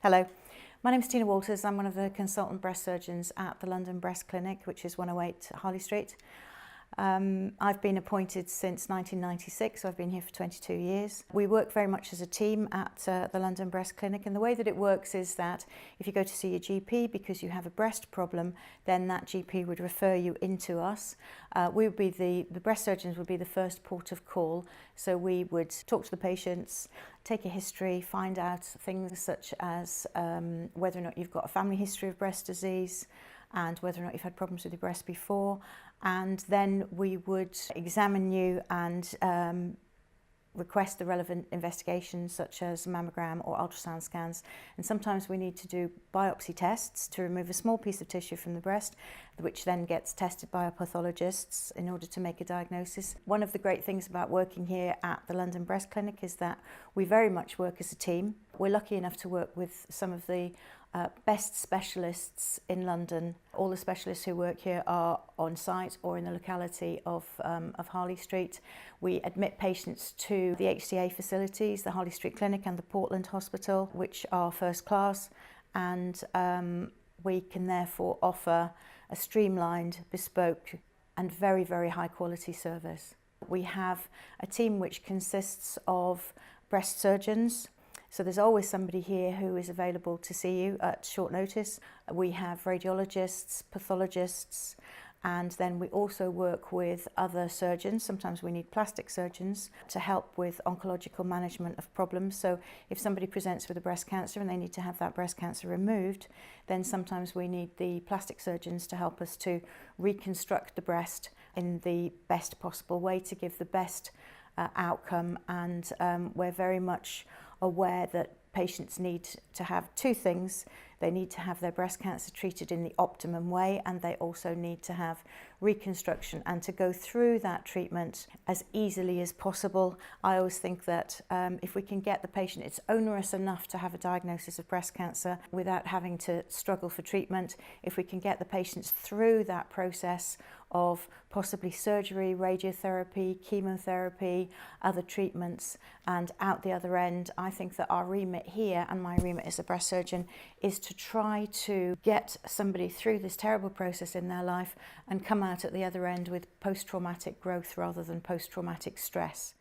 Hello, my name is Tena Walters. I'm one of the consultant breast surgeons at the London Breast Clinic, which is 108 Harley Street. I've been appointed since 1996, so I've been here for 22 years. We work very much as a team at the London Breast Clinic, and the way that it works is that if you go to see your GP because you have a breast problem, then that GP would refer you into us. We would be the breast surgeons would be the first port of call, so we would talk to the patients, take a history, find out things such as whether or not you've got a family history of breast disease, and whether or not you've had problems with your breast before, and then we would examine you and request the relevant investigations such as mammogram or ultrasound scans, and sometimes we need to do biopsy tests to remove a small piece of tissue from the breast, which then gets tested by our pathologists in order to make a diagnosis. One of the great things about working here at the London Breast Clinic is that we very much work as a team. We're lucky enough to work with some of the best specialists in London. All the specialists who work here are on site or in the locality of Harley Street. We admit patients to the HCA facilities, the Harley Street Clinic and the Portland Hospital, which are first class, and we can therefore offer a streamlined, bespoke and very, very high quality service. We have a team which consists of breast surgeons. So there's always somebody here who is available to see you at short notice. We have radiologists, pathologists, and then we also work with other surgeons. Sometimes we need plastic surgeons to help with oncological management of problems. So if somebody presents with a breast cancer and they need to have that breast cancer removed, then sometimes we need the plastic surgeons to help us to reconstruct the breast in the best possible way to give the best outcome. And we're very much aware that patients need to have two things. They need to have their breast cancer treated in the optimum way, and they also need to have reconstruction and to go through that treatment as easily as possible. I always think that if we can get the patient, it's onerous enough to have a diagnosis of breast cancer without having to struggle for treatment. If we can get the patients through that process of possibly surgery, radiotherapy, chemotherapy, other treatments, and out the other end, I think that our remit here, and my remit as a breast surgeon, is to try to get somebody through this terrible process in their life and come out at the other end with post-traumatic growth rather than post-traumatic stress.